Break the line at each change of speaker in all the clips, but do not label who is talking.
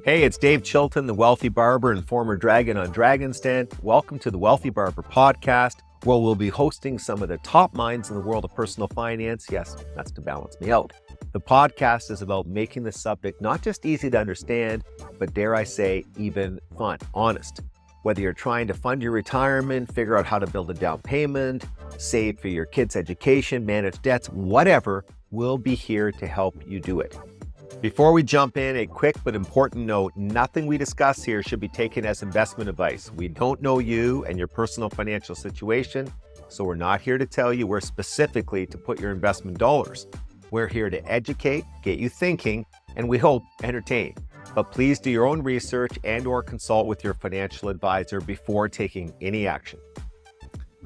Hey, it's Dave Chilton, the Wealthy Barber and former Dragon on Dragon's Den. Welcome to the Wealthy Barber Podcast, where we'll be hosting some of the top minds in the world of personal finance. Yes, that's to balance me out. The podcast is about making the subject not just easy to understand, but dare I say, even fun, honest. Whether you're trying to fund your retirement, figure out how to build a down payment, save for your kids' education, manage debts, whatever, we'll be here to help you do it. Before we jump in, a quick but important note: nothing we discuss here should be taken as investment advice. We don't know you and your personal financial situation, so we're not here to tell you where specifically to put your investment dollars. We're here to educate, get you thinking, and we hope entertain. But please do your own research and/or consult with your financial advisor before taking any action.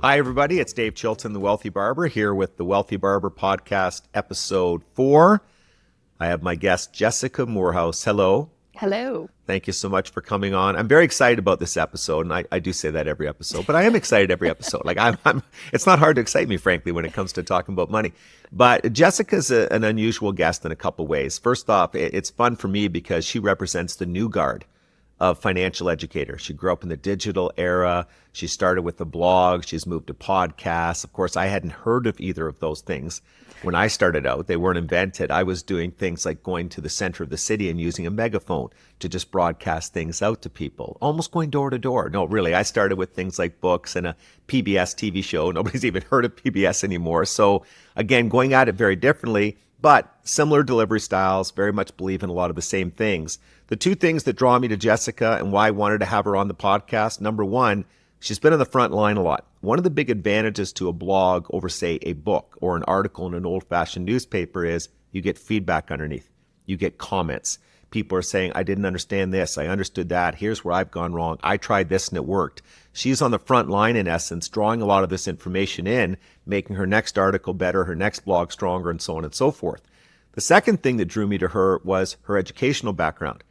Hi, everybody. It's Dave Chilton, the Wealthy Barber, here with the Wealthy Barber Podcast, episode 4. I have my guest, Jessica Moorhouse. Hello.
Hello.
Thank you so much for coming on. I'm very excited about this episode, and I do say that every episode, but I am excited every episode. Like it's not hard to excite me, frankly, when it comes to talking about money. But Jessica's an unusual guest in a couple ways. First off, it's fun for me because she represents the new guard of financial educators. She grew up in the digital era. She started with a blog. She's moved to podcasts. Of course, I hadn't heard of either of those things when I started out. They weren't invented. I was doing things like going to the center of the city and using a megaphone to just broadcast things out to people, almost going door to door. No, really, I started with things like books and a PBS TV show. Nobody's even heard of PBS anymore. So again, going at it very differently, but similar delivery styles, very much believe in a lot of the same things. The two things that draw me to Jessica and why I wanted to have her on the podcast: number one, she's been on the front line a lot. One of the big advantages to a blog over, say, a book or an article in an old-fashioned newspaper is you get feedback underneath. You get comments. People are saying, I didn't understand this. I understood that. Here's where I've gone wrong. I tried this and it worked. She's on the front line, in essence, drawing a lot of this information in, making her next article better, her next blog stronger, and so on and so forth. The second thing that drew me to her was her educational background.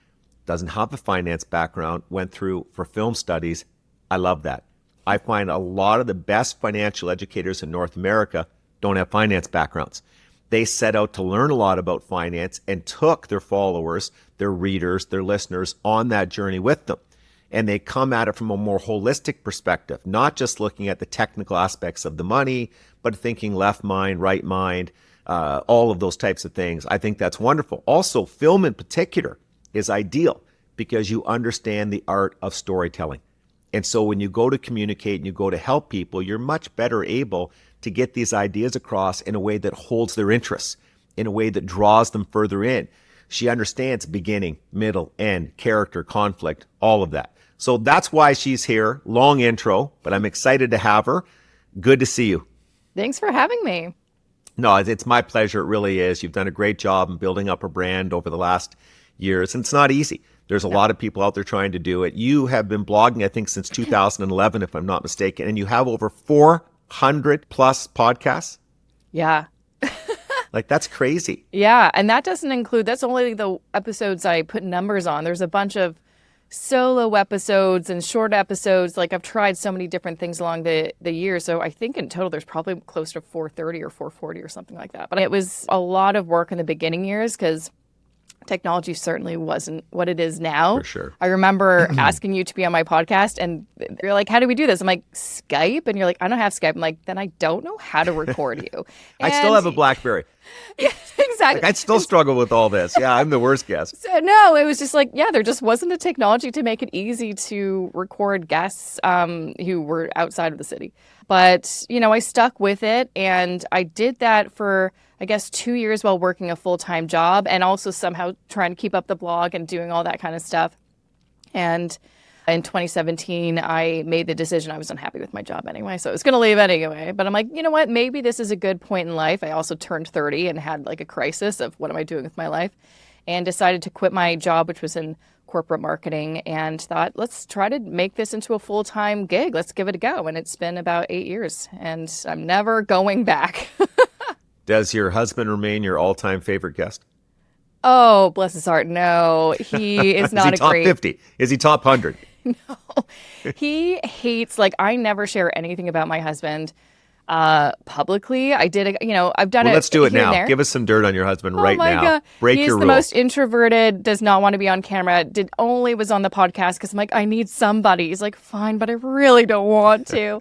Doesn't have a finance background, went through for film studies. I love that. I find a lot of the best financial educators in North America don't have finance backgrounds. They set out to learn a lot about finance and took their followers, their readers, their listeners on that journey with them. And they come at it from a more holistic perspective, not just looking at the technical aspects of the money, but thinking left mind, right mind, all of those types of things. I think that's wonderful. Also, film in particular is ideal because you understand the art of storytelling. And so when you go to communicate and you go to help people, you're much better able to get these ideas across in a way that holds their interests, in a way that draws them further in. She understands beginning, middle, end, character, conflict, all of that. So that's why she's here. Long intro, but I'm excited to have her. Good to see you.
Thanks for having me.
No, it's my pleasure. It really is. You've done a great job in building up a brand over the last years, and it's not easy. There's a lot of people out there trying to do it. You have been blogging, I think, since 2011, if I'm not mistaken, and you have over 400 plus podcasts.
Yeah.
Like, that's crazy.
Yeah. And that doesn't include, that's only the episodes I put numbers on. There's a bunch of solo episodes and short episodes. Like, I've tried so many different things along the year. So I think in total, there's probably close to 430 or 440 or something like that. But it was a lot of work in the beginning years because technology certainly wasn't what it is now.
For sure.
I remember asking you to be on my podcast and you're like, how do we do this? I'm like, Skype? And you're like, I don't have Skype. I'm like, then I don't know how to record you.
I still have a BlackBerry.
Yeah, exactly.
Like, I still struggle with all this. Yeah, I'm the worst guest.
So, no, it was just like, yeah, there just wasn't the technology to make it easy to record guests who were outside of the city. But, I stuck with it, and I did that for, I guess, 2 years while working a full-time job and also somehow trying to keep up the blog and doing all that kind of stuff. And in 2017, I made the decision. I was unhappy with my job anyway, so I was going to leave anyway. But I'm like, you know what? Maybe this is a good point in life. I also turned 30 and had like a crisis of what am I doing with my life, and decided to quit my job, which was in corporate marketing, and thought, let's try to make this into a full-time gig. Let's give it a go. And it's been about 8 years, and I'm never going back.
Does your husband remain your all-time favorite guest?
Oh, bless his heart. No, he is not
Is he top 50? Is he top 100?
No, he hates, like, I never share anything about my husband. publicly. I did, I've done
Well,
it
let's do it
here and
now.
there.
Give us some dirt on your husband
Oh
right
my
now.
God.
Break
He's
your
the
rule.
most introverted, does not want to be on camera, only was on the podcast because I'm like, I need somebody. He's like, fine, but I really don't want to.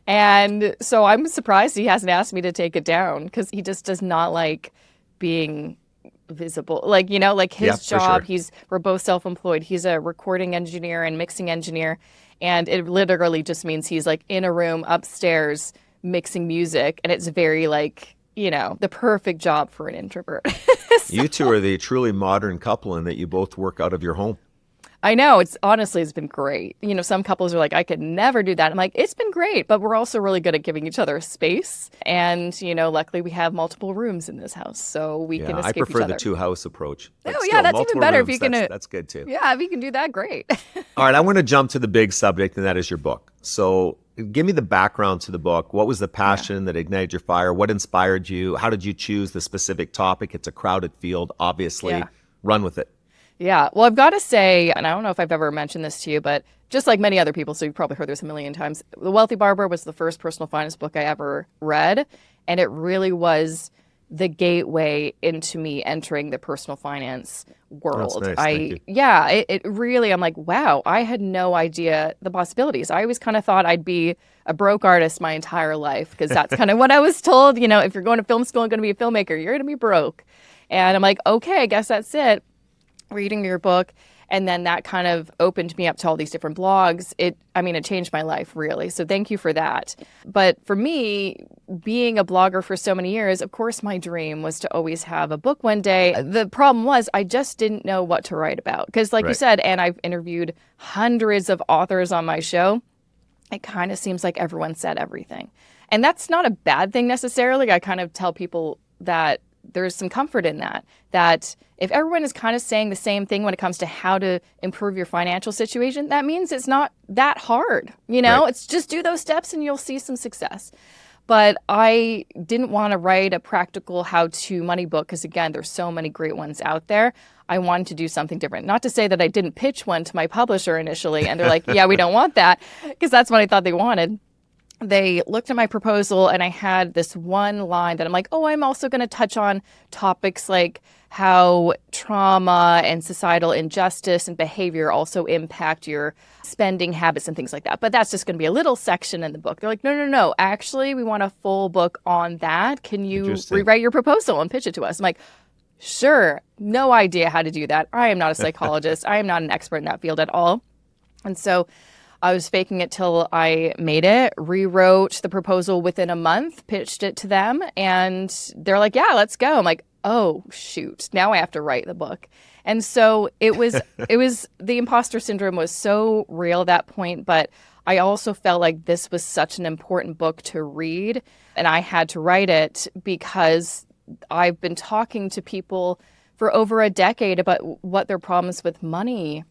And so I'm surprised he hasn't asked me to take it down because he just does not like being visible. Like, like
Yeah,
his
for
job,
sure.
we're both self-employed. He's a recording engineer and mixing engineer. And it literally just means he's like in a room upstairs mixing music. And it's very like, the perfect job for an introvert.
You two are the truly modern couple in that you both work out of your home.
I know it's been great. Some couples are like, I could never do that. I'm like, it's been great, but we're also really good at giving each other space. And, luckily we have multiple rooms in this house, so we can
Yeah, I
escape
prefer
each other.
the two-house approach. But
Oh,
still,
yeah, that's even
multiple
better if
rooms,
you can.
that's good too.
Yeah, if you can do that, great.
All right, I want to jump to the big subject, and that is your book. So give me the background to the book. What was the passion that ignited your fire? What inspired you? How did you choose the specific topic? It's a crowded field, obviously.
Yeah.
Run with it.
Yeah. Well, I've got to say, and I don't know if I've ever mentioned this to you, but just like many other people, so you've probably heard this a million times, The Wealthy Barber was the first personal finance book I ever read. And it really was the gateway into me entering the personal finance world.
That's nice. Thank you.
Yeah, it really, I'm like, wow, I had no idea the possibilities. I always kind of thought I'd be a broke artist my entire life because that's kind of what I was told. If you're going to film school and going to be a filmmaker, you're going to be broke. And I'm like, okay, I guess that's it. Reading your book, and then that kind of opened me up to all these different blogs. It changed my life, really. So thank you for that. But for me, being a blogger for so many years, of course, my dream was to always have a book one day. The problem was I just didn't know what to write about. Because like you
Right.
said, and I've interviewed hundreds of authors on my show, it kind of seems like everyone said everything. And that's not a bad thing necessarily. I kind of tell people that there's some comfort in that if everyone is kind of saying the same thing when it comes to how to improve your financial situation, that means it's not that hard.
Right.
It's just do those steps and you'll see some success. But I didn't want to write a practical how-to money book because, again, there's so many great ones out there. I wanted to do something different. Not to say that I didn't pitch one to my publisher initially, and they're like, yeah, we don't want that, because that's what I thought they wanted. They looked at my proposal and I had this one line that I'm like, oh, I'm also going to touch on topics like how trauma and societal injustice and behavior also impact your spending habits and things like that. But that's just going to be a little section in the book. They're like, no. Actually, we want a full book on that. Can you
Interesting.
rewrite your proposal and pitch it to us? I'm like, sure. No idea how to do that. I am not a psychologist. I am not an expert in that field at all. And so I was faking it till I made it, rewrote the proposal within a month, pitched it to them, and they're like, yeah, let's go. I'm like, oh, shoot. Now I have to write the book. And so it was the imposter syndrome was so real at that point, but I also felt like this was such an important book to read, and I had to write it because I've been talking to people for over a decade about what their problems with money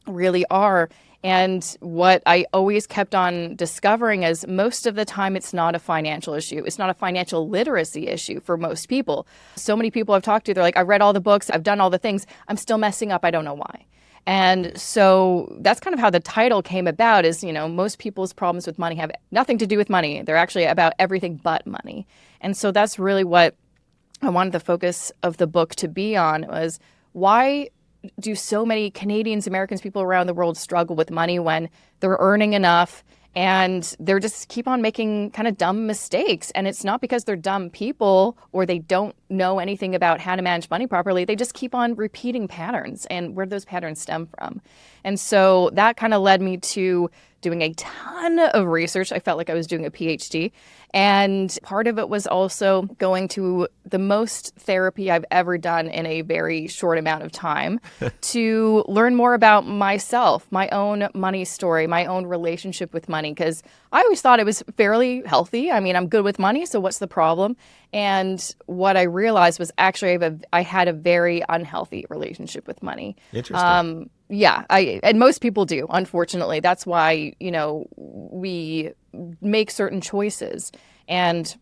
really are. And what I always kept on discovering is most of the time it's not a financial issue. It's not a financial literacy issue for most people. So many people I've talked to, they're like, I read all the books, I've done all the things, I'm still messing up, I don't know why. And so that's kind of how the title came about is, most people's problems with money have nothing to do with money. They're actually about everything but money. And so that's really what I wanted the focus of the book to be on was why do so many Canadians, Americans, people around the world struggle with money when they're earning enough and they're just keep on making kind of dumb mistakes. And it's not because they're dumb people or they don't know anything about how to manage money properly. They just keep on repeating patterns and where those patterns stem from. And so that kind of led me to doing a ton of research. I felt like I was doing a PhD. And part of it was also going to the most therapy I've ever done in a very short amount of time to learn more about myself, my own money story, my own relationship with money, because I always thought it was fairly healthy. I mean, I'm good with money, so what's the problem? And what I realized was actually I had a very unhealthy relationship with money.
Interesting.
Yeah, and most people do, unfortunately. That's why, we make certain choices. And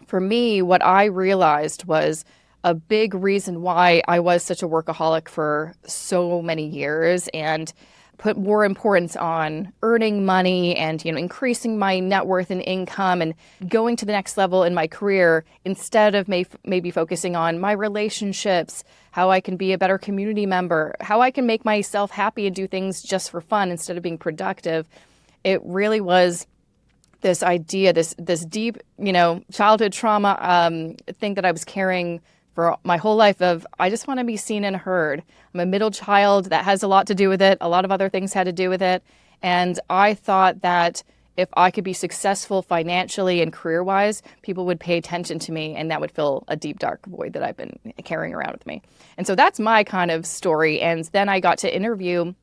for me, what I realized was a big reason why I was such a workaholic for so many years and put more importance on earning money and, increasing my net worth and income and going to the next level in my career instead of maybe focusing on my relationships, how I can be a better community member, how I can make myself happy and do things just for fun instead of being productive. It really was this idea, this deep, childhood trauma thing that I was carrying for my whole life of, I just want to be seen and heard. I'm a middle child. That has a lot to do with it. A lot of other things had to do with it. And I thought that if I could be successful financially and career-wise, people would pay attention to me, and that would fill a deep, dark void that I've been carrying around with me. And so that's my kind of story. And then I got to interview,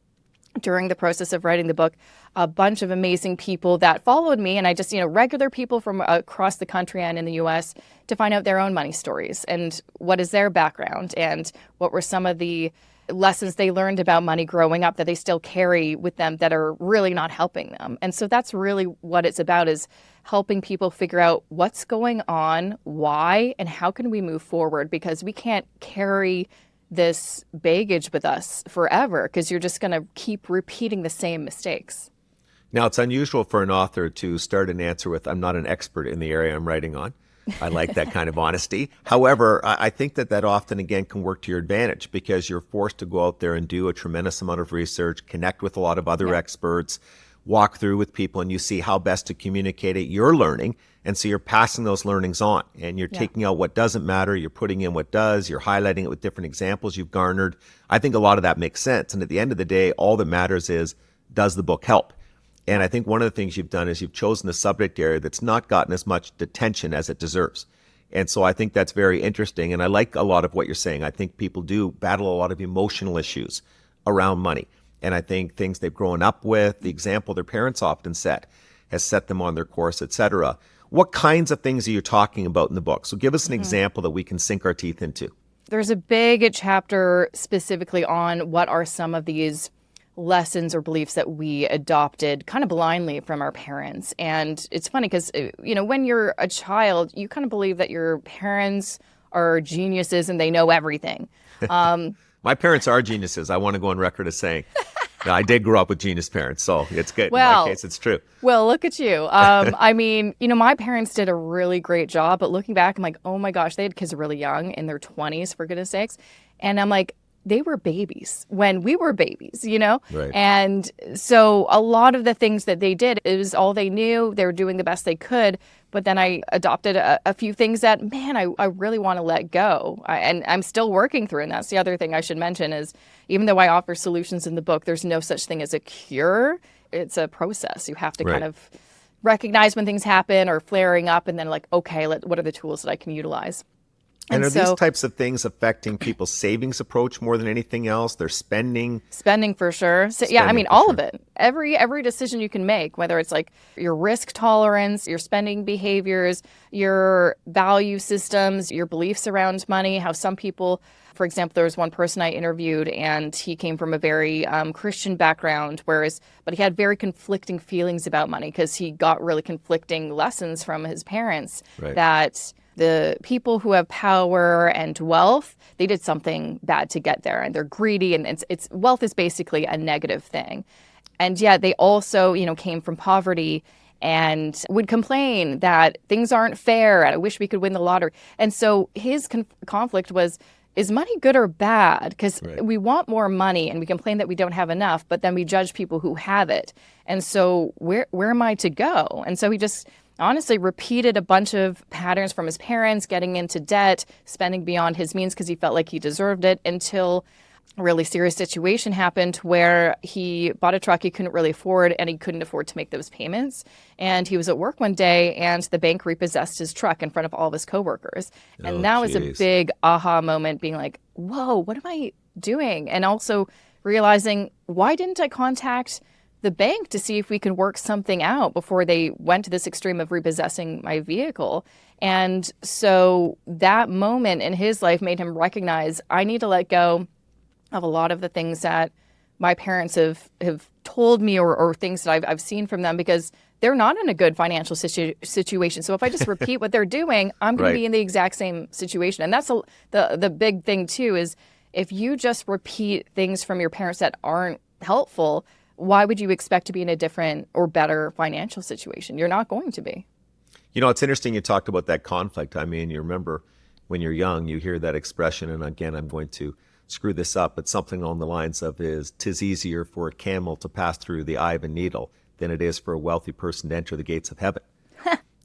during the process of writing the book, a bunch of amazing people that followed me, and I just, regular people from across the country and in the US, to find out their own money stories and what is their background and what were some of the lessons they learned about money growing up that they still carry with them that are really not helping them. And so that's really what it's about, is helping people figure out what's going on, why, and how can we move forward, because we can't carry this baggage with us forever, because you're just going to keep repeating the same mistakes.
Now, it's unusual for an author to start an answer with, I'm not an expert in the area I'm writing on. I like that kind of honesty. However, I think that often, again, can work to your advantage, because you're forced to go out there and do a tremendous amount of research, connect with a lot of other experts, walk through with people, and you see how best to communicate it. You're learning. And so you're passing those learnings on, and you're taking out what doesn't matter. You're putting in what does. You're highlighting it with different examples you've garnered. I think a lot of that makes sense. And at the end of the day, all that matters is, does the book help? And I think one of the things you've done is you've chosen a subject area that's not gotten as much attention as it deserves. And so I think that's very interesting. And I like a lot of what you're saying. I think people do battle a lot of emotional issues around money. And I think things they've grown up with, the example their parents often set, has set them on their course, et cetera. What kinds of things are you talking about in the book? So give us an example that we can sink our teeth into.
There's a big chapter specifically on what are some of these lessons or beliefs that we adopted kind of blindly from our parents. And it's funny because, when you're a child, you kind of believe that your parents are geniuses and they know everything.
My parents are geniuses. I want to go on record as saying. No, I did grow up with genius parents, so it's good.
Well,
in my case, it's true.
Well, look at you. My parents did a really great job, but looking back, I'm like, oh my gosh, they had kids really young, in their 20s, for goodness sakes. And I'm like, they were babies when we were babies,
Right.
And so a lot of the things that they did, it was all they knew. They were doing the best they could. But then I adopted a few things that, man, I really want to let go. And I'm still working through. And that's the other thing I should mention is, even though I offer solutions in the book, there's no such thing as a cure. It's a process. You have to kind of recognize when things happen or flaring up, and then okay, what are the tools that I can utilize?
And are these types of things affecting people's savings approach more than anything else? Their spending?
Spending for sure. So, all of it. Every decision you can make, whether it's your risk tolerance, your spending behaviors, your value systems, your beliefs around money, how some people, for example, there was one person I interviewed and he came from a very Christian background, but he had very conflicting feelings about money because he got really conflicting lessons from his parents that the people who have power and wealth, they did something bad to get there, and they're greedy, and it's wealth is basically a negative thing. And yet they also, came from poverty and would complain that things aren't fair, and I wish we could win the lottery. And so his conflict was, is money good or bad? Because we want more money and we complain that we don't have enough, but then we judge people who have it. And so where am I to go? And so he just honestly repeated a bunch of patterns from his parents, getting into debt, spending beyond his means because he felt like he deserved it, until a really serious situation happened where he bought a truck he couldn't really afford, and he couldn't afford to make those payments. And he was at work one day and the bank repossessed his truck in front of all of his coworkers. And that was a big aha moment, being like, whoa, what am I doing? And also realizing, why didn't I contact the bank to see if we could work something out before they went to this extreme of repossessing my vehicle? And so that moment in his life made him recognize, I need to let go of a lot of the things that my parents have told me, or things that I've seen from them, because they're not in a good financial situation. So if I just repeat what they're doing, I'm going to be in the exact same situation. And that's the big thing too, is if you just repeat things from your parents that aren't helpful, why would you expect to be in a different or better financial situation? You're not going to be.
It's interesting you talked about that conflict. I mean, you remember when you're young, you hear that expression, and again, I'm going to screw this up, but something along the lines of is, 'tis easier for a camel to pass through the eye of a needle than it is for a wealthy person to enter the gates of heaven.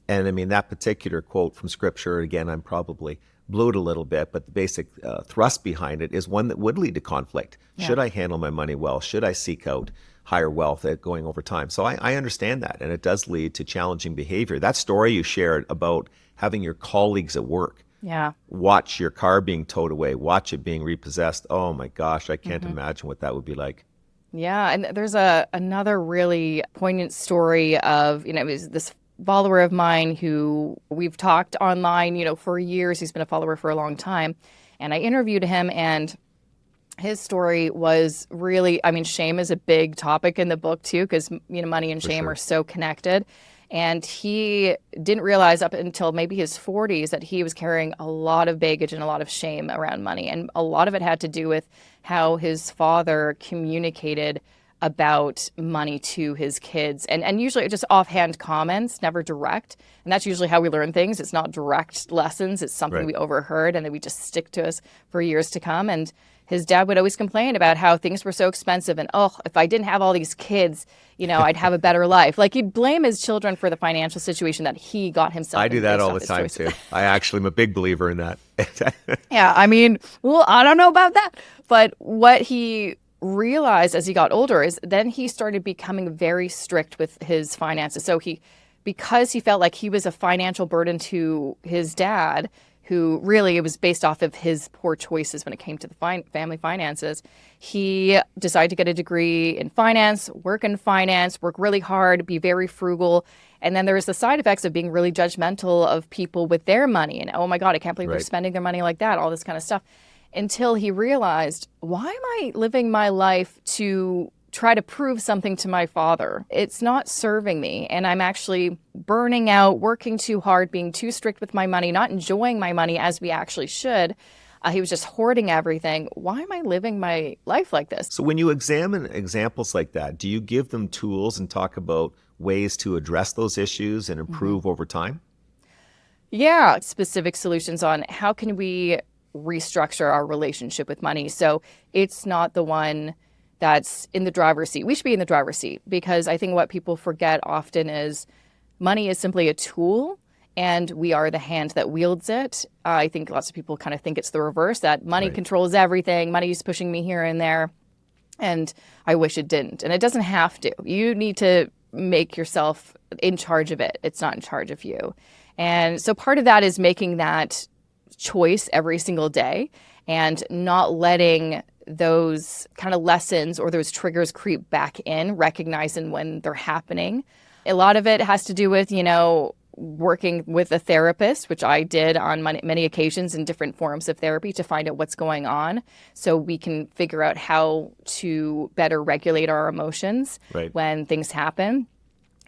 And I mean, that particular quote from scripture, again, I'm probably blew it a little bit, but the basic thrust behind it is one that would lead to conflict. Yeah. Should I handle my money well? Should I seek out higher wealth going over time? So I understand that, and it does lead to challenging behavior. That story you shared about having your colleagues at work watch your car being towed away, watch it being repossessed. Oh my gosh, I can't imagine what that would be like.
Yeah, and there's another really poignant story of, it was this follower of mine who we've talked online, for years. He's been a follower for a long time. And I interviewed him, and his story was really, shame is a big topic in the book too, because, money and shame are so connected. And he didn't realize up until maybe his 40s that he was carrying a lot of baggage and a lot of shame around money. And a lot of it had to do with how his father communicated about money to his kids. And usually just offhand comments, never direct. And that's usually how we learn things. It's not direct lessons. It's something we overheard and then we just stick to us for years to come. And his dad would always complain about how things were so expensive and, if I didn't have all these kids, I'd have a better life. Like, he'd blame his children for the financial situation that he got himself in.
I do that all the time too. I actually am a big believer in that.
Yeah, I don't know about that. But what he realized as he got older is then he started becoming very strict with his finances. So because he felt like he was a financial burden to his dad, who really, it was based off of his poor choices when it came to the family finances, he decided to get a degree in finance, work really hard, be very frugal. And then there was the side effects of being really judgmental of people with their money. And, oh my God, I can't believe they're spending their money like that, all this kind of stuff. Until he realized, why am I living my life to try to prove something to my father? It's not serving me. And I'm actually burning out, working too hard, being too strict with my money, not enjoying my money as we actually should. He was just hoarding everything. Why am I living my life like this?
So when you examine examples like that, do you give them tools and talk about ways to address those issues and improve over time?
Yeah, specific solutions on how can we restructure our relationship with money so it's not the one that's in the driver's seat. We should be in the driver's seat, because I think what people forget often is money is simply a tool and we are the hand that wields it. I think lots of people kind of think it's the reverse, that money controls everything. Money is pushing me here and there. And I wish it didn't. And it doesn't have to. You need to make yourself in charge of it. It's not in charge of you. And so part of that is making that choice every single day and not letting those kind of lessons or those triggers creep back in, recognizing when they're happening. A lot of it has to do with, working with a therapist, which I did on many occasions in different forms of therapy to find out what's going on so we can figure out how to better regulate our emotions when things happen.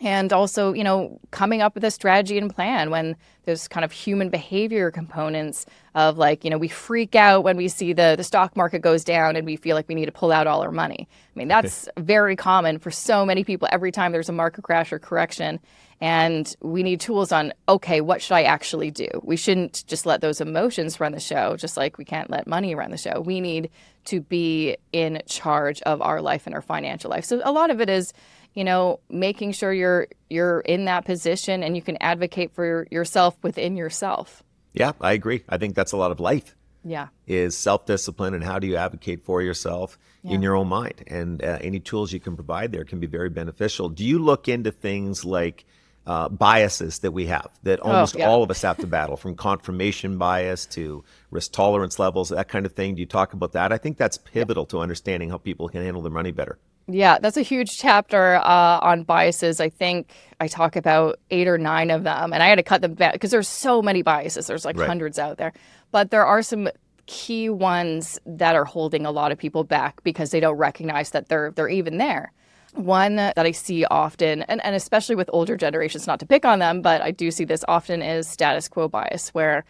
And also, coming up with a strategy and plan when there's kind of human behavior components of we freak out when we see the stock market goes down and we feel like we need to pull out all our money. That's very common for so many people every time there's a market crash or correction. And we need tools on, okay, what should I actually do? We shouldn't just let those emotions run the show, just like we can't let money run the show. We need to be in charge of our life and our financial life. So a lot of it is, making sure you're in that position and you can advocate for yourself within yourself.
Yeah, I agree. I think that's a lot of life.
Yeah.
Is self-discipline and how do you advocate for yourself in your own mind? And any tools you can provide there can be very beneficial. Do you look into things like biases that we have that almost all of us have to battle, from confirmation bias to risk tolerance levels, that kind of thing? Do you talk about that? I think that's pivotal to understanding how people can handle their money better.
Yeah, that's a huge chapter on biases. I think I talk about 8 or 9 of them, and I had to cut them back because there's so many biases. There's hundreds out there. But there are some key ones that are holding a lot of people back because they don't recognize that they're even there. One that I see often, and especially with older generations, not to pick on them, but I do see this often, is status quo bias, where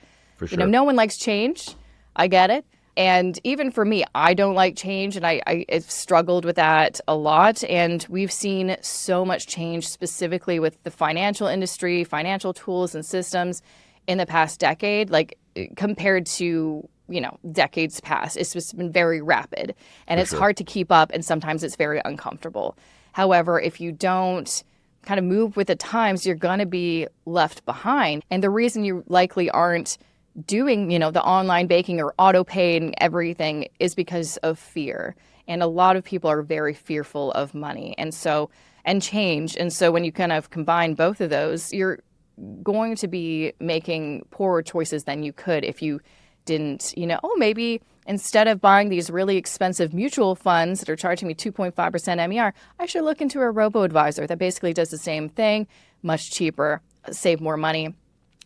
no one likes change. I get it. And even for me, I don't like change, and I've struggled with that a lot. And we've seen so much change specifically with the financial industry, financial tools and systems in the past decade, like compared to, decades past. It's just been very rapid, and it's hard to keep up, and sometimes it's very uncomfortable. However, if you don't kind of move with the times, you're going to be left behind. And the reason you likely aren't doing, the online banking or auto paying everything is because of fear. And a lot of people are very fearful of money and change. And so when you kind of combine both of those, you're going to be making poorer choices than you could if you didn't, maybe instead of buying these really expensive mutual funds that are charging me 2.5% MER, I should look into a robo-advisor that basically does the same thing, much cheaper, save more money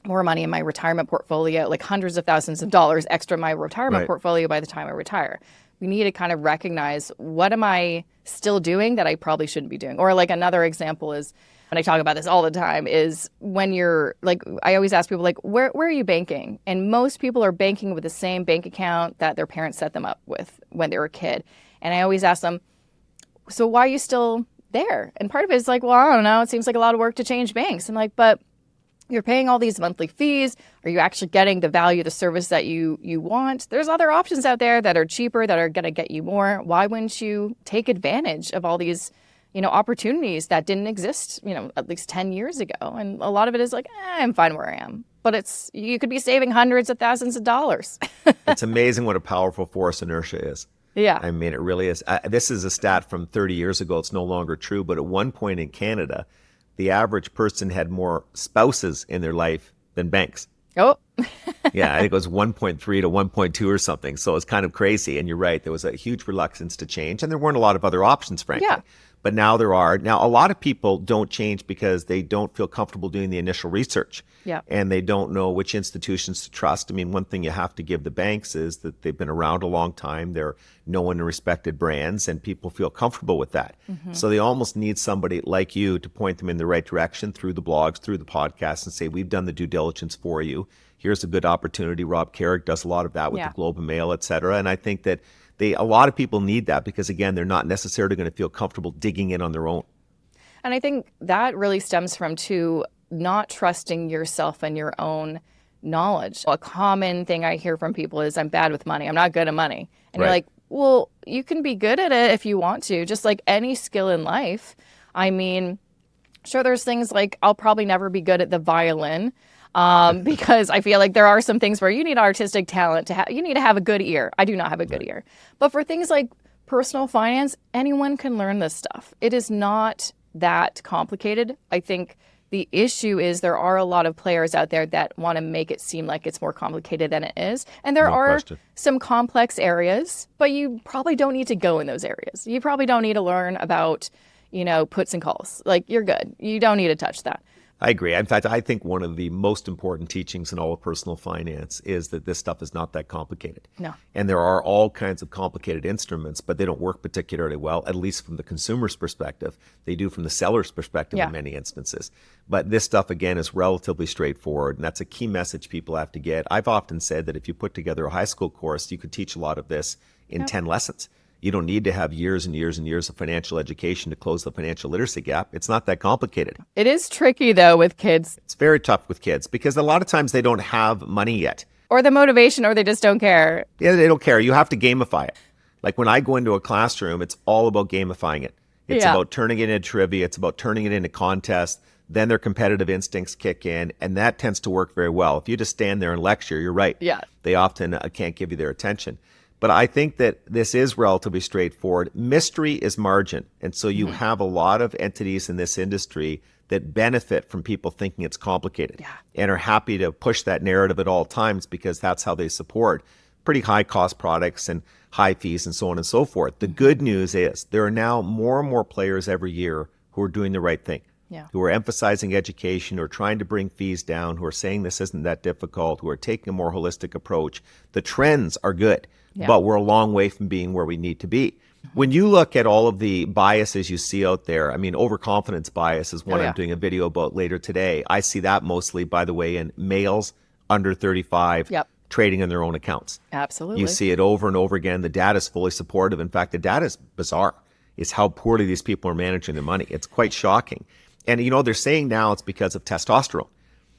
in my retirement portfolio, like hundreds of thousands of dollars extra in my retirement portfolio by the time I retire. We need to kind of recognize, what am I still doing that I probably shouldn't be doing? Or like another example is, and I talk about this all the time, is when you're like, I always ask people, like, where are you banking? And most people are banking with the same bank account that their parents set them up with when they were a kid. And I always ask them, so why are you still there? And part of it is like, well, I don't know. It seems like a lot of work to change banks. I'm like, but you're paying all these monthly fees. Are you actually getting the value of the service that you want? There's other options out there that are cheaper, that are going to get you more. Why wouldn't you take advantage of all these, opportunities that didn't exist, at least 10 years ago? And a lot of it is like, I'm fine where I am. But you could be saving hundreds of thousands of dollars.
It's amazing what a powerful force inertia is.
Yeah.
I mean, it really is. This is a stat from 30 years ago. It's no longer true. But at one point in Canada, the average person had more spouses in their life than banks.
Oh.
Yeah, I think it was 1.3 to 1.2 or something. So it's kind of crazy. And you're right. There was a huge reluctance to change. And there weren't a lot of other options, frankly.
Yeah.
But now there are. Now, a lot of people don't change because they don't feel comfortable doing the initial research.
Yeah.
And they don't know which institutions to trust. I mean, one thing you have to give the banks is that they've been around a long time. They're known and respected brands, and people feel comfortable with that. Mm-hmm. So they almost need somebody like you to point them in the right direction through the blogs, through the podcasts, and say, we've done the due diligence for you. Here's a good opportunity. Rob Carrick does a lot of that with the Globe and Mail, et cetera. And I think that a lot of people need that because, again, they're not necessarily going to feel comfortable digging in on their own.
And I think that really stems from, too, not trusting yourself and your own knowledge. A common thing I hear from people is, I'm bad with money. I'm not good at money. And you're like, well, you can be good at it if you want to, just like any skill in life. I mean, sure, there's things like I'll probably never be good at the violin. Because I feel like there are some things where you need artistic talent you need to have a good ear. I do not have a good ear. But for things like personal finance, anyone can learn this stuff. It is not that complicated. I think the issue is there are a lot of players out there that want to make it seem like it's more complicated than it is. And there are some complex areas, but you probably don't need to go in those areas. You probably don't need to learn about, puts and calls. Like, you're good. You don't need to touch that.
I agree. In fact, I think one of the most important teachings in all of personal finance is that this stuff is not that complicated.
No.
And there are all kinds of complicated instruments, but they don't work particularly well, at least from the consumer's perspective. They do from the seller's perspective in many instances. But this stuff, again, is relatively straightforward, and that's a key message people have to get. I've often said that if you put together a high school course, you could teach a lot of this in 10 lessons. You don't need to have years and years and years of financial education to close the financial literacy gap. It's not that complicated.
It is tricky, though, with kids.
It's very tough with kids because a lot of times they don't have money yet.
Or the motivation, or they just don't care.
Yeah, they don't care. You have to gamify it. Like when I go into a classroom, it's all about gamifying it. It's about turning it into trivia. It's about turning it into contests. Then their competitive instincts kick in, and that tends to work very well. If you just stand there and lecture, you're right.
Yeah.
They often can't give you their attention. But I think that this is relatively straightforward. Mystery is margin. And so you have a lot of entities in this industry that benefit from people thinking it's complicated and are happy to push that narrative at all times because that's how they support pretty high cost products and high fees and so on and so forth. The good news is there are now more and more players every year who are doing the right thing. Who are emphasizing education, who are trying to bring fees down, who are saying this isn't that difficult, who are taking a more holistic approach. The trends are good, but we're a long way from being where we need to be. When you look at all of the biases you see out there, I mean, overconfidence bias is one I'm doing a video about later today. I see that mostly, by the way, in males under 35 trading in their own accounts.
Absolutely.
You see it over and over again. The data is fully supportive. In fact, the data is bizarre. It's how poorly these people are managing their money. It's quite shocking. And, they're saying now it's because of testosterone.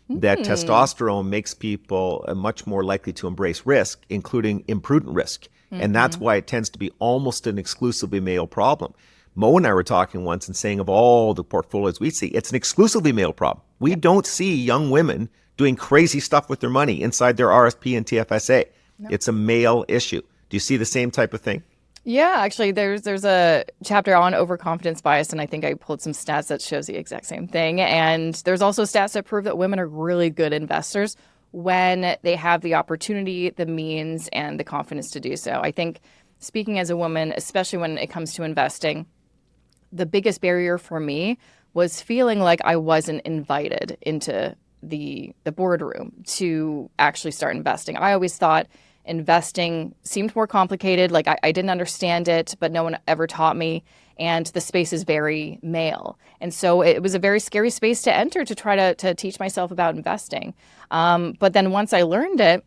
That testosterone makes people much more likely to embrace risk, including imprudent risk. And that's why it tends to be almost an exclusively male problem. Mo and I were talking once and saying of all the portfolios we see, it's an exclusively male problem. We don't see young women doing crazy stuff with their money inside their RSP and TFSA. No. It's a male issue. Do you see the same type of thing?
Yeah, actually, there's a chapter on overconfidence bias, and I think I pulled some stats that shows the exact same thing. And there's also stats that prove that women are really good investors when they have the opportunity, the means, and the confidence to do so. I think speaking as a woman, especially when it comes to investing, the biggest barrier for me was feeling like I wasn't invited into the boardroom to actually start investing. I always thought investing seemed more complicated. Like I didn't understand it, but no one ever taught me. And the space is very male. And so it was a very scary space to enter to try to teach myself about investing. But then once I learned it,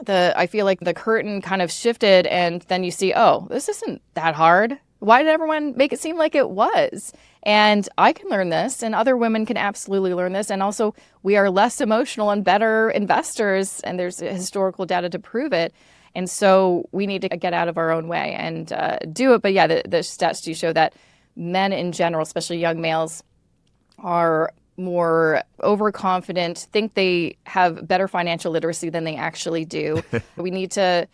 I feel like the curtain kind of shifted, and then you see, oh, this isn't that hard. Why did everyone make it seem like it was? And I can learn this, and other women can absolutely learn this. And also, we are less emotional and better investors, and there's historical data to prove it. And so we need to get out of our own way and do it. But yeah, the stats do show that men in general, especially young males, are more overconfident, think they have better financial literacy than they actually do. We need to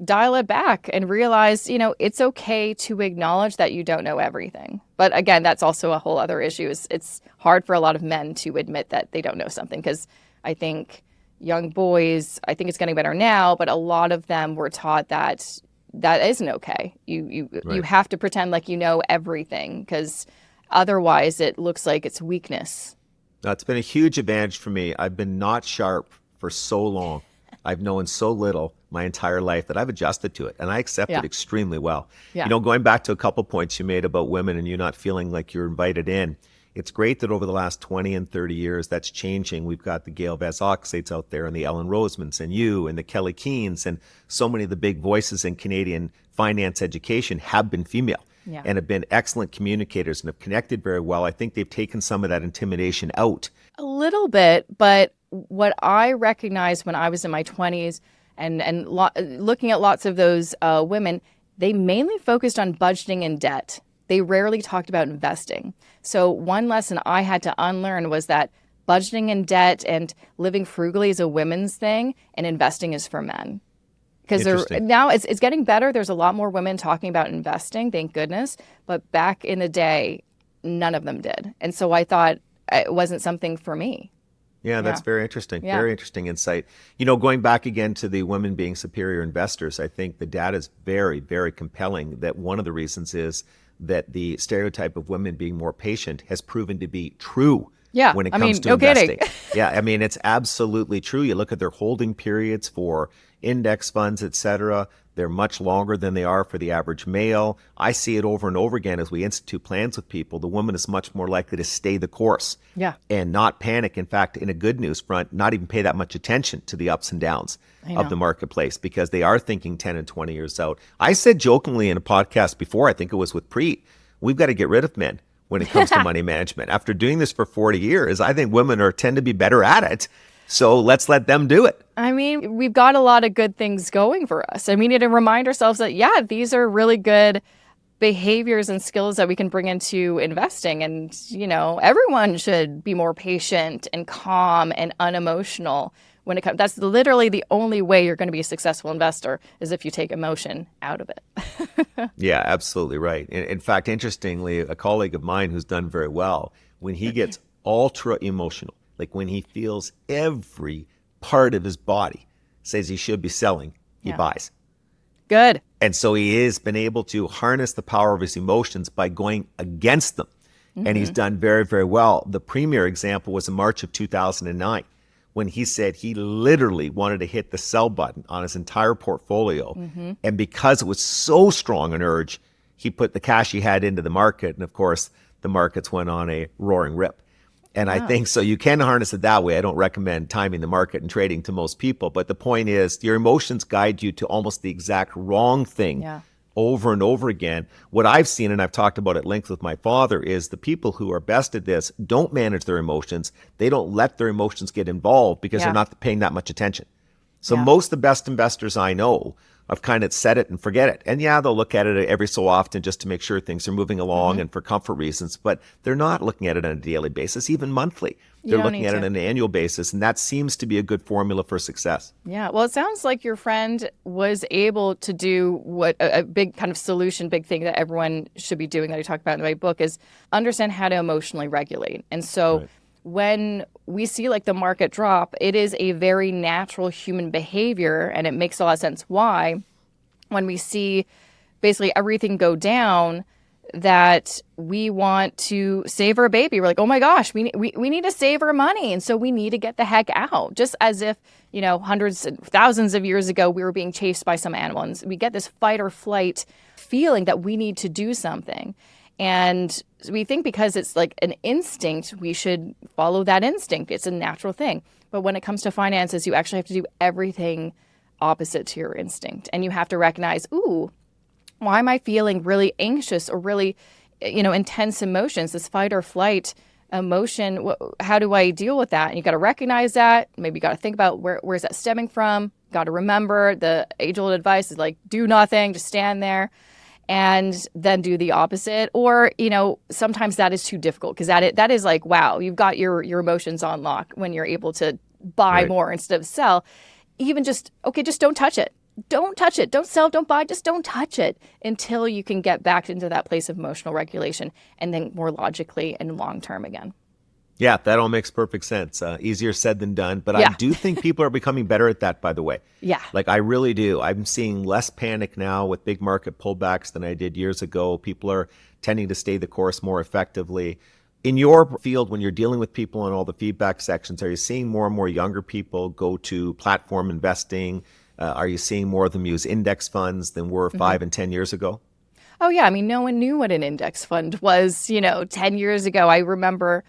dial it back and realize, it's okay to acknowledge that you don't know everything. But again, that's also a whole other issue. It's hard for a lot of men to admit that they don't know something, because I think young boys, I think it's getting better now, but a lot of them were taught that isn't okay. You have to pretend like you know everything, because otherwise it looks like it's weakness.
That's been a huge advantage for me. I've been not sharp for so long. I've known so little my entire life that I've adjusted to it, and I accept it extremely well.
Yeah.
Going back to a couple points you made about women and you not feeling like you're invited in, it's great that over the last 20 and 30 years that's changing. We've got the Gail Vazoxates out there, and the Ellen Rosemans, and you, and the Kelly Keens, and so many of the big voices in Canadian finance education have been female.
Yeah.
And have been excellent communicators and have connected very well. I think they've taken some of that intimidation out.
A little bit, but what I recognized when I was in my 20s and looking at lots of those women, they mainly focused on budgeting and debt. They rarely talked about investing. So one lesson I had to unlearn was that budgeting and debt and living frugally is a women's thing, and investing is for men. Because now it's getting better. There's a lot more women talking about investing, thank goodness. But back in the day, none of them did. And so I thought it wasn't something for me.
Yeah, that's very interesting. Yeah. Very interesting insight. Going back again to the women being superior investors, I think the data is very, very compelling that one of the reasons is that the stereotype of women being more patient has proven to be true.
Yeah,
when it comes to investing. Yeah, it's absolutely true. You look at their holding periods for index funds, et cetera. They're much longer than they are for the average male. I see it over and over again as we institute plans with people. The woman is much more likely to stay the course and not panic. In fact, in a good news front, not even pay that much attention to the ups and downs of the marketplace, because they are thinking 10 and 20 years out. I said jokingly in a podcast before, I think it was with Preet, we've got to get rid of men when it comes to money management. After doing this for 40 years, I think women tend to be better at it. So let's let them do it.
We've got a lot of good things going for us. We need to remind ourselves that, these are really good behaviors and skills that we can bring into investing. And, everyone should be more patient and calm and unemotional when it comes. That's literally the only way you're going to be a successful investor, is if you take emotion out of it.
Yeah, absolutely right. In fact, interestingly, a colleague of mine who's done very well, when he gets ultra emotional, like when he feels every part of his body says he should be selling, he buys.
Good.
And so he has been able to harness the power of his emotions by going against them. Mm-hmm. And he's done very, very well. The premier example was in March of 2009, when he said he literally wanted to hit the sell button on his entire portfolio. Mm-hmm. And because it was so strong an urge, he put the cash he had into the market. And of course, the markets went on a roaring rip. And I think so you can harness it that way. I don't recommend timing the market and trading to most people. But the point is your emotions guide you to almost the exact wrong thing over and over again. What I've seen, and I've talked about at length with my father, is the people who are best at this don't manage their emotions. They don't let their emotions get involved because they're not paying that much attention. So most of the best investors I know have kind of set it and forget it. And they'll look at it every so often just to make sure things are moving along and for comfort reasons, but they're not looking at it on a daily basis, even monthly. They're looking at it on an annual basis, and that seems to be a good formula for success.
Yeah, well, it sounds like your friend was able to do what a big kind of solution, big thing that everyone should be doing that I talk about in my book is understand how to emotionally regulate. And so when we see like the market drop, it is a very natural human behavior, and it makes a lot of sense why when we see basically everything go down that we want to save our baby. We're like, oh my gosh, we need to save our money. And so we need to get the heck out. Just as if, hundreds and thousands of years ago, we were being chased by some animal. And we get this fight or flight feeling that we need to do something. And we think because it's like an instinct, we should follow that instinct. It's a natural thing. But when it comes to finances, you actually have to do everything opposite to your instinct. And you have to recognize, ooh, why am I feeling really anxious or really, intense emotions, this fight or flight emotion? How do I deal with that? And you got to recognize that. Maybe you got to think about where's that stemming from. Got to remember the age-old advice is like, do nothing, just stand there. And then do the opposite. Or, sometimes that is too difficult because that is like, wow, you've got your emotions on lock when you're able to buy more instead of sell. Even just don't touch it. Don't touch it. Don't sell, don't buy, just don't touch it until you can get back into that place of emotional regulation and then more logically and long-term again.
Yeah, that all makes perfect sense. Easier said than done. But I do think people are becoming better at that, by the way.
Yeah.
Like I really do. I'm seeing less panic now with big market pullbacks than I did years ago. People are tending to stay the course more effectively. In your field, when you're dealing with people in all the feedback sections, are you seeing more and more younger people go to platform investing? Are you seeing more of them use index funds than were 5 and 10 years ago?
Oh, yeah. I mean, no one knew what an index fund was, 10 years ago. I remember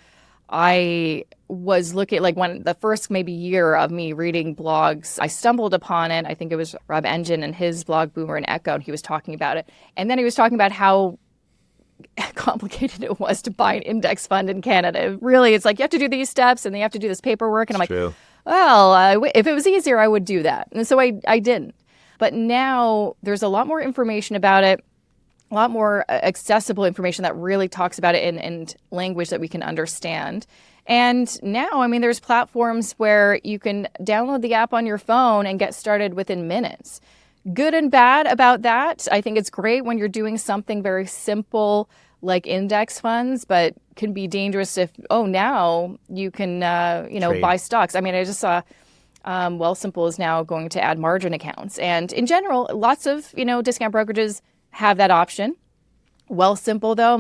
I was looking like when the first maybe year of me reading blogs, I stumbled upon it. I think it was Rob Engine and his blog Boomer and Echo, and he was talking about it. And then he was talking about how complicated it was to buy an index fund in Canada. Really, it's like you have to do these steps and then you have to do this paperwork. And I'm like, well, if it was easier, I would do that. And so I didn't. But now there's a lot more information about it, a lot more accessible information that really talks about it in language that we can understand. And now, there's platforms where you can download the app on your phone and get started within minutes. Good and bad about that. I think it's great when you're doing something very simple like index funds, but can be dangerous if, now you can, buy stocks. I just saw Wealthsimple is now going to add margin accounts. And in general, lots of, discount brokerages have that option. Wealthsimple, though,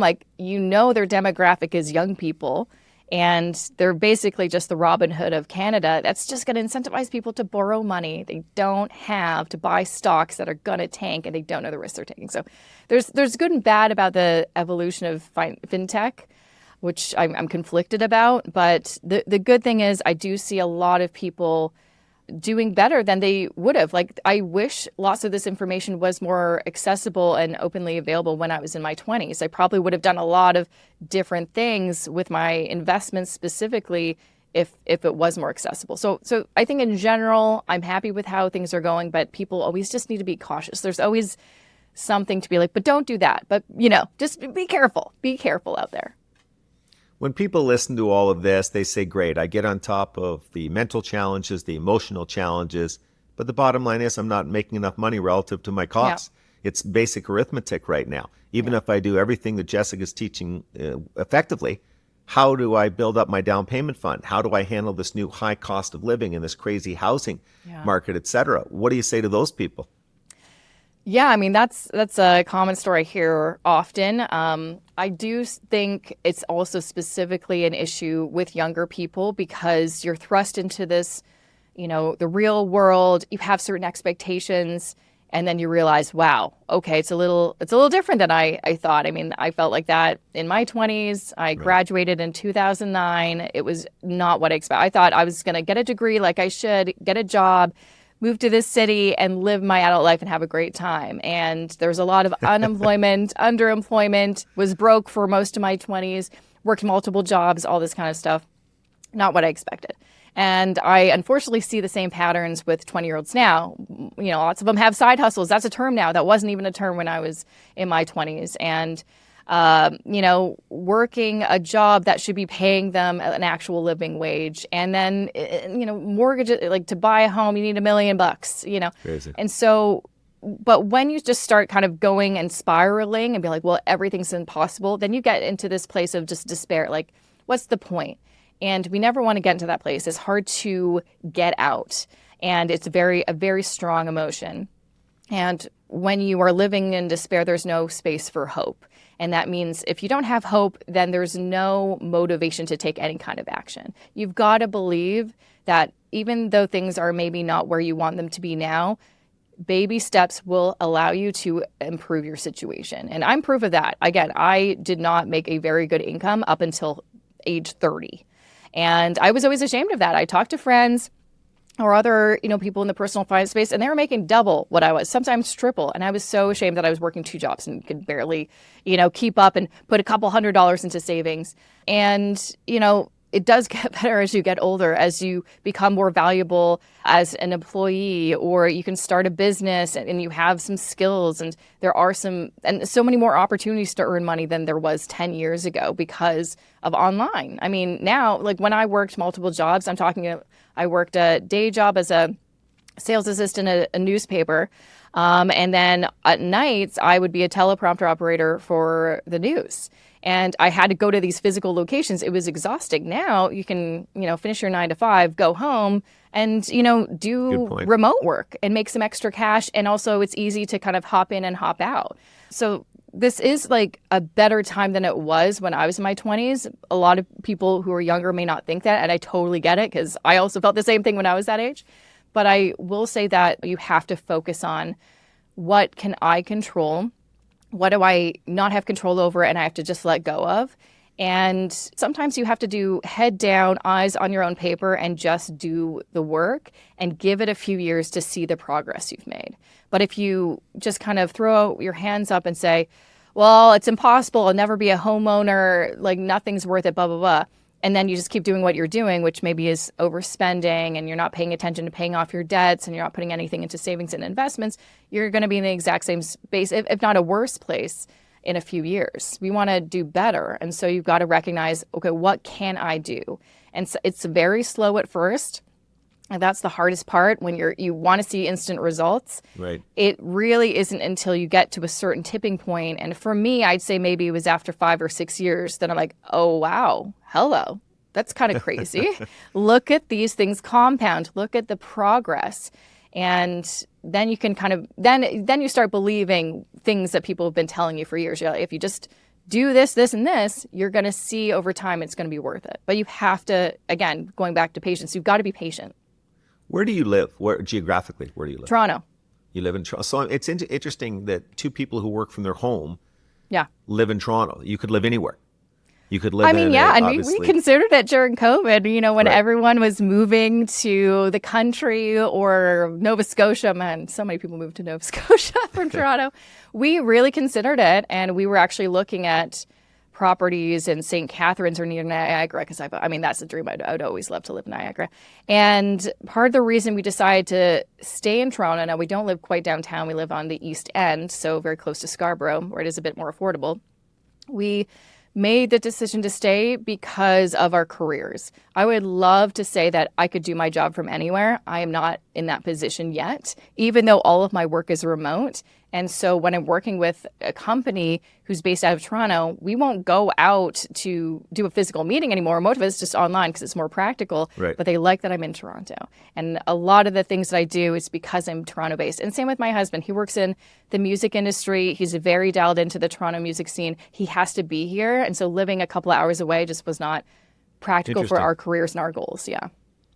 their demographic is young people, and they're basically just the Robin Hood of Canada. That's just going to incentivize people to borrow money. They don't have to buy stocks that are going to tank, and they don't know the risks they're taking. So there's good and bad about the evolution of Fintech, which I'm conflicted about. But the good thing is I do see a lot of people doing better than they would have. I wish lots of this information was more accessible and openly available when I was in my 20s. I probably would have done a lot of different things with my investments specifically if it was more accessible. So I think in general, I'm happy with how things are going, but people always just need to be cautious. There's always something to be like, but don't do that. But, just be careful. Be careful out there.
When people listen to all of this, they say, great, I get on top of the mental challenges, the emotional challenges, but the bottom line is I'm not making enough money relative to my costs. Yeah. It's basic arithmetic right now. Even if I do everything that Jessica's teaching effectively, how do I build up my down payment fund? How do I handle this new high cost of living in this crazy housing market, et cetera? What do you say to those people?
Yeah, that's a common story I hear often. I do think it's also specifically an issue with younger people because you're thrust into this, the real world. You have certain expectations, And then you realize, wow, okay, it's a little different than I thought. I mean, I felt like that in my 20s. I graduated in 2009. It was not what I expected. I thought I was going to get a degree like I should, get a job, move to this city and live my adult life and have a great time. And there was a lot of unemployment, underemployment, was broke for most of my 20s, worked multiple jobs, all this kind of stuff. Not what I expected. And I unfortunately see the same patterns with 20-year-olds now. You know, lots of them have side hustles. That's a term now. That wasn't even a term when I was in my 20s. And, you know, working a job that should be paying them an actual living wage. And then, you know, mortgage, like to buy a home, you need $1 million, you know.
Crazy.
And so, but when you just start kind of going and spiraling and be like, well, everything's impossible, then you get into this place of just despair. Like, what's the point? And we never want to get into that place. It's hard to get out. And it's a very strong emotion. And when you are living in despair, there's no space for hope. And that means if you don't have hope, then there's no motivation to take any kind of action. You've got to believe that even though things are maybe not where you want them to be now, baby steps will allow you to improve your situation. And I'm proof of that. Again, I did not make a very good income up until age 30. And I was always ashamed of that. I talked to friends or other, you know, people in the personal finance space, and they were making double what I was, sometimes triple. And I was so ashamed that I was working 2 jobs and could barely, you know, keep up and put a couple $100s into savings. And, you know, it does get better as you get older, as you become more valuable as an employee, or you can start a business and you have some skills, and there are so many more opportunities to earn money than there was 10 years ago because of online. I mean, now, like when I worked multiple jobs, I worked a day job as a sales assistant at a newspaper. And then at nights, I would be a teleprompter operator for the news. And I had to go to these physical locations. It was exhausting. Now you can, you know, finish your 9 to 5, go home and, you know, do remote work and make some extra cash. And also it's easy to kind of hop in and hop out. So this is like a better time than it was when I was in my 20s. A lot of people who are younger may not think that. And I totally get it because I also felt the same thing when I was that age. But I will say that you have to focus on what can I control? What do I not have control over and I have to just let go of? And sometimes you have to do head down, eyes on your own paper and just do the work and give it a few years to see the progress you've made. But if you just kind of throw your hands up and say, well, it's impossible, I'll never be a homeowner, like nothing's worth it, blah, blah, blah. And then you just keep doing what you're doing, which maybe is overspending, and you're not paying attention to paying off your debts, and you're not putting anything into savings and investments, you're going to be in the exact same space, if not a worse place, in a few years. We want to do better. And so you've got to recognize, okay, what can I do? And so it's very slow at first. And that's the hardest part when you want to see instant results.
Right.
It really isn't until you get to a certain tipping point. And for me, I'd say maybe it was after 5 or 6 years that I'm like, oh, wow, hello. That's kind of crazy. Look at these things compound. Look at the progress. And then you can kind of, then you start believing things that people have been telling you for years. You're like, if you just do this, this, and this, you're going to see over time it's going to be worth it. But you have to, again, going back to patience, you've got to be patient.
Where do you live? Geographically, where do you live?
Toronto.
You live in Toronto. So it's interesting that 2 people who work from their home live in Toronto. You could live anywhere. You could live
and we considered it during COVID, you know, when everyone was moving to the country or Nova Scotia. Man, so many people moved to Nova Scotia from Toronto. We really considered it, and we were actually looking at properties in St. Catharines or near Niagara, because that's a dream. I'd always love to live in Niagara. And part of the reason we decided to stay in Toronto, now we don't live quite downtown, we live on the East End, so very close to Scarborough, where it is a bit more affordable. We made the decision to stay because of our careers. I would love to say that I could do my job from anywhere. I am not in that position yet, even though all of my work is remote. And so when I'm working with a company who's based out of Toronto, we won't go out to do a physical meeting anymore. Most of it's just online because it's more practical.
Right.
But they like that I'm in Toronto. And a lot of the things that I do is because I'm Toronto-based. And same with my husband. He works in the music industry. He's very dialed into the Toronto music scene. He has to be here. And so living a couple of hours away just was not practical for our careers and our goals. Yeah.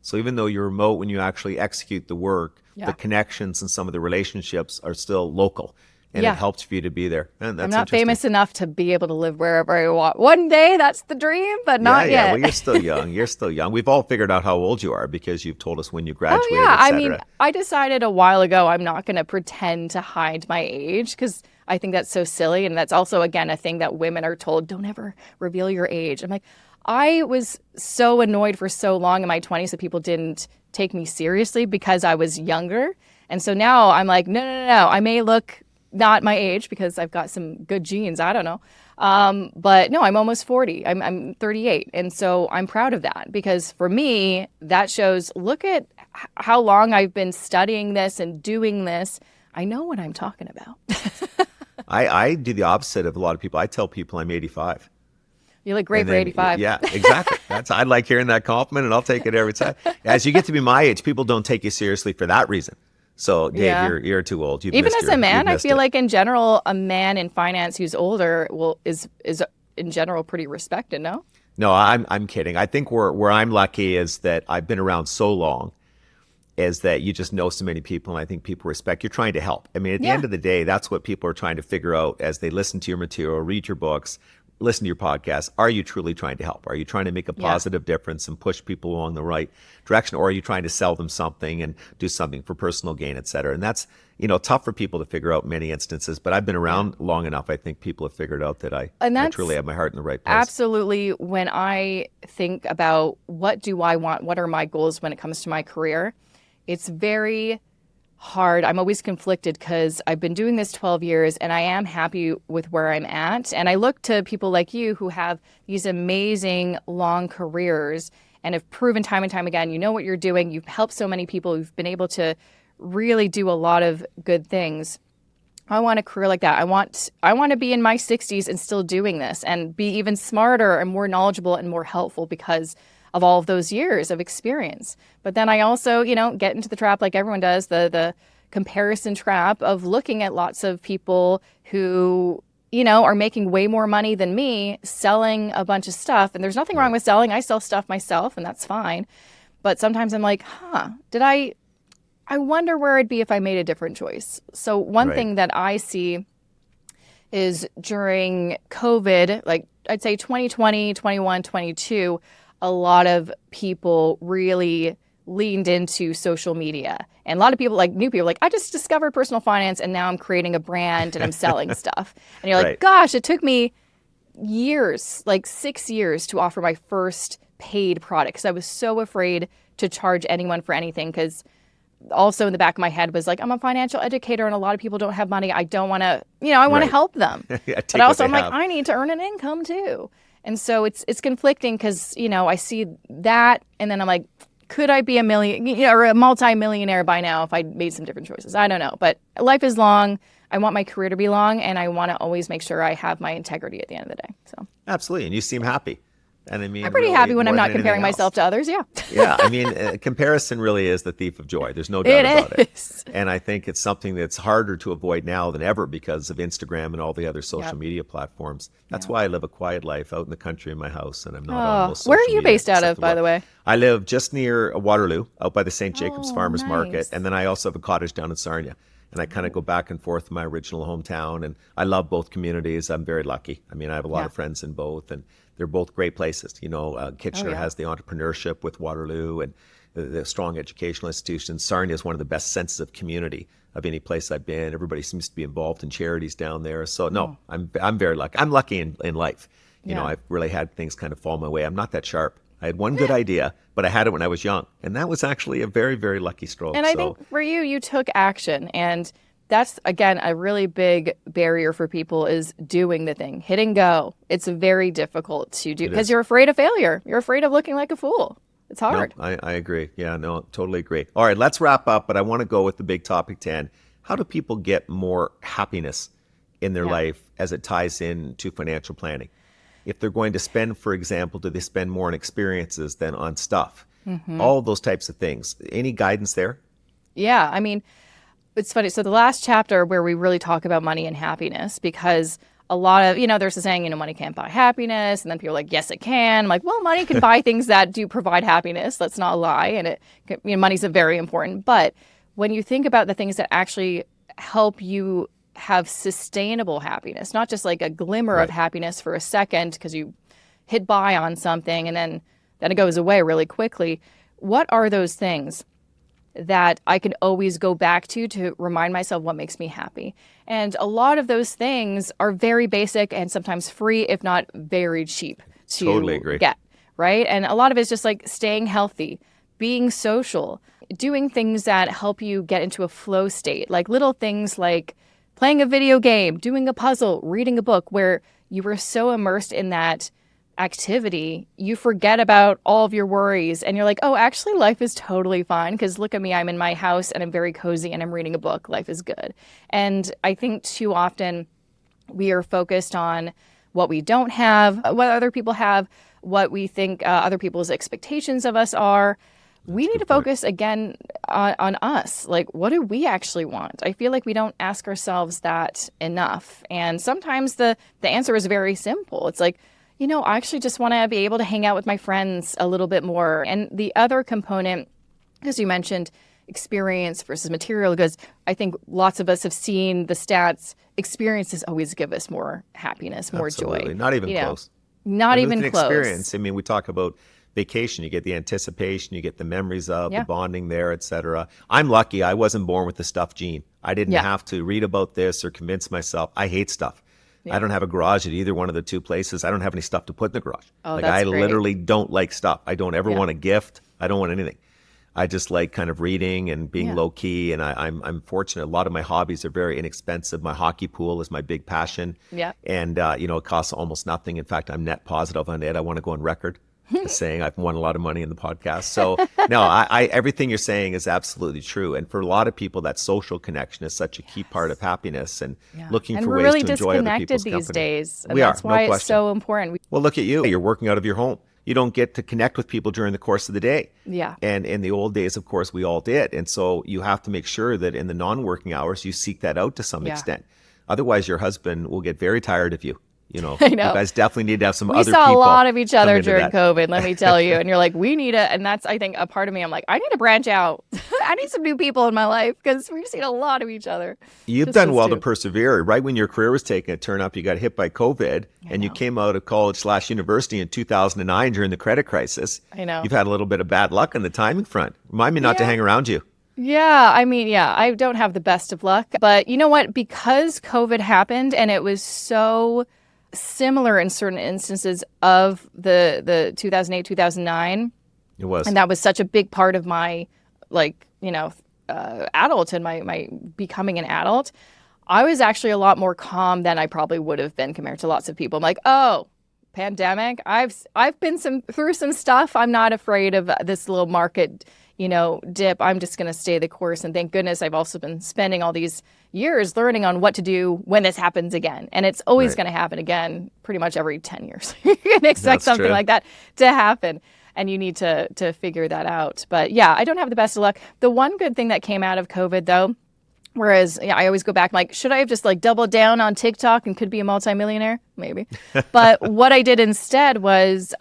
So even though you're remote, when you actually execute the work,
Yeah.
the connections and some of the relationships are still local. And
Yeah.
it helps for you to be there. And that's
I'm not
interesting.
famous enough to be able to live wherever I want. One day, that's the dream, but not
Yeah.
yet.
Well, you're still young. You're still young. We've all figured out how old you are because you've told us when you
Oh,
graduated,
yeah.
et
I
cetera.
mean, I decided a while ago I'm not going to pretend to hide my age because I think that's so silly. And that's also, again, a thing that women are told, don't ever reveal your age. I'm like, I was so annoyed for so long in my 20s that people didn't take me seriously because I was younger. And so now I'm like, no. I may look not my age because I've got some good genes. I don't know. But no, I'm almost 40. I'm 38. And so I'm proud of that because for me, that shows, look at how long I've been studying this and doing this. I know what I'm talking about.
I do the opposite of a lot of people. I tell people I'm 85.
You look great
And
for
then,
85.
yeah, exactly. I like hearing that compliment, and I'll take it every time. As you get to be my age, people don't take you seriously for that reason. So, Dave,
Yeah.
you're too old. You've
Even
missed
as
your-
a
you've
man, I
missed
feel
it.
like in general, a man in finance who's older is in general pretty respected, no?
No, I'm kidding. I think where I'm lucky is that I've been around so long, is that you just know so many people, and I think people respect. You're trying to help. I mean, at the
Yeah.
end of the day, that's what people are trying to figure out as they listen to your material, read your books, listen to your podcast. Are you truly trying to help? Are you trying to make a
Yeah.
positive difference and push people along the right direction? Or are you trying to sell them something and do something for personal gain, et cetera? And that's, tough for people to figure out in many instances. But I've been around long enough. I think people have figured out that I
that's
truly have my heart in the right place.
Absolutely. When I think about what do I want, what are my goals when it comes to my career, it's very hard. I'm always conflicted because I've been doing this 12 years and I am happy with where I'm at. And I look to people like you who have these amazing long careers and have proven time and time again, you know what you're doing. You've helped so many people. You've been able to really do a lot of good things. I want a career like that. I want to be in my 60s and still doing this and be even smarter and more knowledgeable and more helpful because of all of those years of experience. But then I also, get into the trap like everyone does, the comparison trap of looking at lots of people who, are making way more money than me, selling a bunch of stuff. And there's nothing wrong with selling. I sell stuff myself and that's fine. But sometimes I'm like, I wonder where I'd be if I made a different choice. So one
Right.
thing that I see is during COVID, like I'd say 2020, 21, 22, a lot of people really leaned into social media. And a lot of people, like new people, like, I just discovered personal finance and now I'm creating a brand and I'm selling stuff. And you're like,
Right.
gosh, it took me years, like 6 years to offer my first paid product because I was so afraid to charge anyone for anything because also in the back of my head was like, I'm a financial educator and a lot of people don't have money. I don't want to, I want to
Right.
help them.
Yeah, take
But
what
also
they
I'm like,
have.
I need to earn an income too. And so it's conflicting because, I see that and then I'm like, could I be a million or a multi-millionaire by now if I made some different choices? I don't know. But life is long. I want my career to be long and I want to always make sure I have my integrity at the end of the day. So
Absolutely. And you seem happy. And I mean,
I'm pretty
really,
happy when I'm
more
not
than
comparing
anything else.
myself to others. Yeah.
Yeah, I mean, comparison really is the thief of joy. There's no doubt about it.
is.
And I think it's something that's harder to avoid now than ever because of Instagram and all the other social
Yep.
media platforms. That's why I live a quiet life out in the country in my house, and I'm not on most social
Where are you
media
based out
except
of,
for
by
work.
the way?
I live just near Waterloo, out by the St. Jacobs
Oh,
Farmers
nice.
Market, and then I also have a cottage down in Sarnia. And I kind of go back and forth to my original hometown, and I love both communities. I'm very lucky. I mean, I have a lot
Yeah.
of friends in both, and they're both great places. Kitchener
yeah.
has the entrepreneurship with Waterloo and the strong educational institutions. Sarnia is one of the best senses of community of any place I've been. Everybody seems to be involved in charities down there. So no, I'm very lucky. I'm lucky in life.
Yeah.
I've really had things kind of fall my way. I'm not that sharp. I had one good idea, but I had it when I was young, and that was actually a very, very lucky stroke.
And I think for you took action. And that's, again, a really big barrier for people is doing the thing, hitting go. It's very difficult to do because
is.
you're afraid of failure. You're afraid of looking like a fool. It's hard.
No, I agree. Yeah, no, totally agree. All right, let's wrap up, but I want to go with the big topic 10. How do people get more happiness in their
Yeah.
life as it ties in to financial planning? If they're going to spend, for example, do they spend more on experiences than on stuff?
Mm-hmm.
All those types of things. Any guidance there?
Yeah. I mean, it's funny. So the last chapter where we really talk about money and happiness, because a lot of, there's a saying, money can't buy happiness. And then people are like, yes, it can. I'm like, well, money can buy things that do provide happiness. Let's not lie. And money's very important. But when you think about the things that actually help you have sustainable happiness, not just like a glimmer of happiness for a second because you hit buy on something and then it goes away really quickly. What are those things that I can always go back to remind myself what makes me happy? And a lot of those things are very basic and sometimes free, if not very cheap to
Totally agree.
get, right? And a lot of it's just like staying healthy, being social, doing things that help you get into a flow state, like little things like playing a video game, doing a puzzle, reading a book, where you were so immersed in that activity, you forget about all of your worries and you're like, oh, actually life is totally fine because look at me, I'm in my house and I'm very cozy and I'm reading a book. Life is good. And I think too often we are focused on what we don't have, what other people have, what we think other people's expectations of us are. We need to focus again on us. Like, what do we actually want? I feel like we don't ask ourselves that enough. And sometimes the answer is very simple. It's like, I actually just want to be able to hang out with my friends a little bit more. And the other component, as you mentioned, experience versus material, because I think lots of us have seen the stats. Experiences always give us more happiness, more
Absolutely.
joy.
Not even close.
Not
And
even
with an
close.
experience. I mean, we talk about vacation, you get the anticipation, you get the memories of the bonding there, etc. I'm lucky I wasn't born with the stuff gene. I didn't have to read about this or convince myself. I hate stuff. I don't have a garage at either one of the two places. I don't have any stuff to put in the garage.
Oh,
like
that's
I
great.
literally don't like stuff. I don't ever want a gift. I don't want anything. I just like kind of reading and being low key. And I'm fortunate. A lot of my hobbies are very inexpensive. My hockey pool is my big passion.
Yeah.
And it costs almost nothing. In fact, I'm net positive on it. I want to go on record saying I've won a lot of money in the podcast. So no, I everything you're saying is absolutely true. And for a lot of people, that social connection is such a key part of happiness and looking
and
for
we're
ways
really
to enjoy other
disconnected
people's
these
company.
days. And
We
that's
are,
why
no
it's
question.
so important.
Well, look at you. You're working out of your home. You don't get to connect with people during the course of the day.
Yeah.
And in the old days, of course, we all did. And so you have to make sure that in the non-working hours, you seek that out to some extent. Otherwise, your husband will get very tired of you.
I know.
You guys definitely need to have some
We
other
saw
people
a lot of each
come
other
into
during
that.
COVID, let me tell you. And you're like, we need and that's, I think, a part of me. I'm like, I need to branch out. I need some new people in my life because we've seen a lot of each other.
You've
Just
done
us
well
two.
to persevere. Right when your career was taking a turn up, you got hit by COVID and you came out of college/university in 2009 during the credit crisis.
I know.
You've had a little bit of bad luck on the timing front. Remind me not to hang around you.
Yeah, I don't have the best of luck. But you know what? Because COVID happened and it was so similar in certain instances of the 2008, 2009.
It was.
And that was such a big part of my, adult and my becoming an adult. I was actually a lot more calm than I probably would have been compared to lots of people. I'm like, oh, pandemic. I've been through some stuff. I'm not afraid of this little market, dip. I'm just going to stay the course. And thank goodness I've also been spending all these years learning on what to do when this happens again. And it's always going to happen again pretty much every 10 years. You can expect
That's
something
true.
like that to happen. And you need to figure that out. But yeah, I don't have the best of luck. The one good thing that came out of COVID, though, whereas I always go back, like, should I have just doubled down on TikTok and could be a multimillionaire? Maybe. But what I did instead was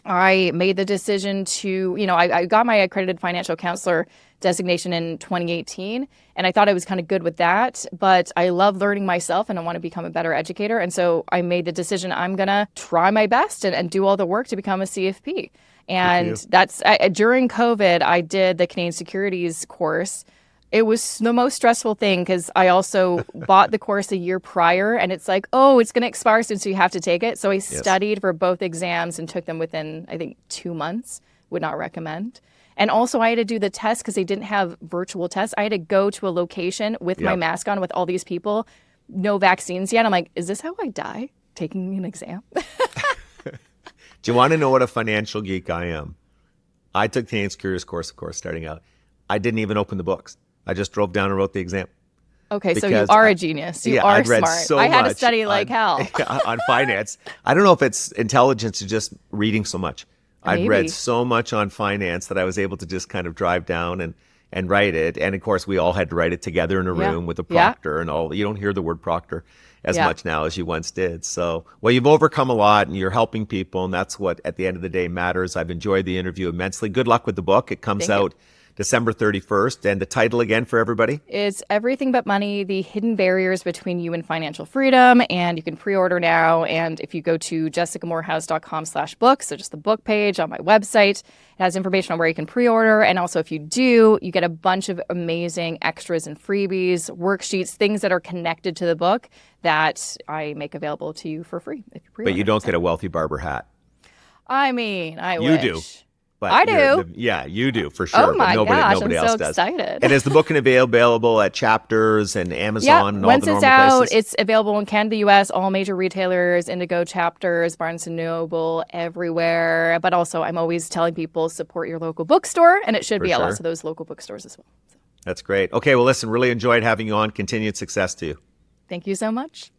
I made the decision to, I got my accredited financial counselor designation in 2018, and I thought I was kind of good with that, but I love learning myself and I want to become a better educator. And so I made the decision I'm going to try my best and do all the work to become a CFP. And that's during COVID, I did the Canadian Securities course. It was the most stressful thing because I also bought the course a year prior and it's like, oh, it's going to expire soon, so you have to take it. So I studied for both exams and took them within, I think, 2 months. Would not recommend. And also I had to do the test because they didn't have virtual tests. I had to go to a location with my mask on with all these people, no vaccines yet. I'm like, is this how I die? Taking an exam?
Do you want to know what a financial geek I am? I took the Canadian Securities course, of course, starting out. I didn't even open the books. I just drove down and wrote the exam.
Okay, so you
Because
are a genius. You are
I'd read
smart.
so
I had to
much
study like hell.
on finance. I don't know if it's intelligence or just reading so much. I'd
Maybe.
read so much on finance that I was able to just kind of drive down and and write it. And of course, we all had to write it together in a room with a proctor and all. You don't hear the word proctor as much now as you once did. So, well, you've overcome a lot and you're helping people. And that's what, at the end of the day, matters. I've enjoyed the interview immensely. Good luck with the book. It comes out December 31st. And the title again for everybody?
It's Everything But Money, The Hidden Barriers Between You and Financial Freedom. And you can pre-order now. And if you go to jessicamoorhouse.com/book, so just the book page on my website, it has information on where you can pre-order. And also if you do, you get a bunch of amazing extras and freebies, worksheets, things that are connected to the book that I make available to you for free if you pre-order.
But you don't get a Wealthy Barber hat.
I mean, I
wish. You do. But
I do.
You do for sure.
Oh my
gosh,
I'm
else
so
does.
excited.
And is the book available at Chapters and Amazon and all
once
the
it's
normal
out,
places?
it's available in Canada, US, all major retailers, Indigo, Chapters, Barnes & Noble, everywhere. But also, I'm always telling people, support your local bookstore, and it should be at lots of those local bookstores as well. So.
That's great. Okay, well, listen, really enjoyed having you on. Continued success to you.
Thank you so much.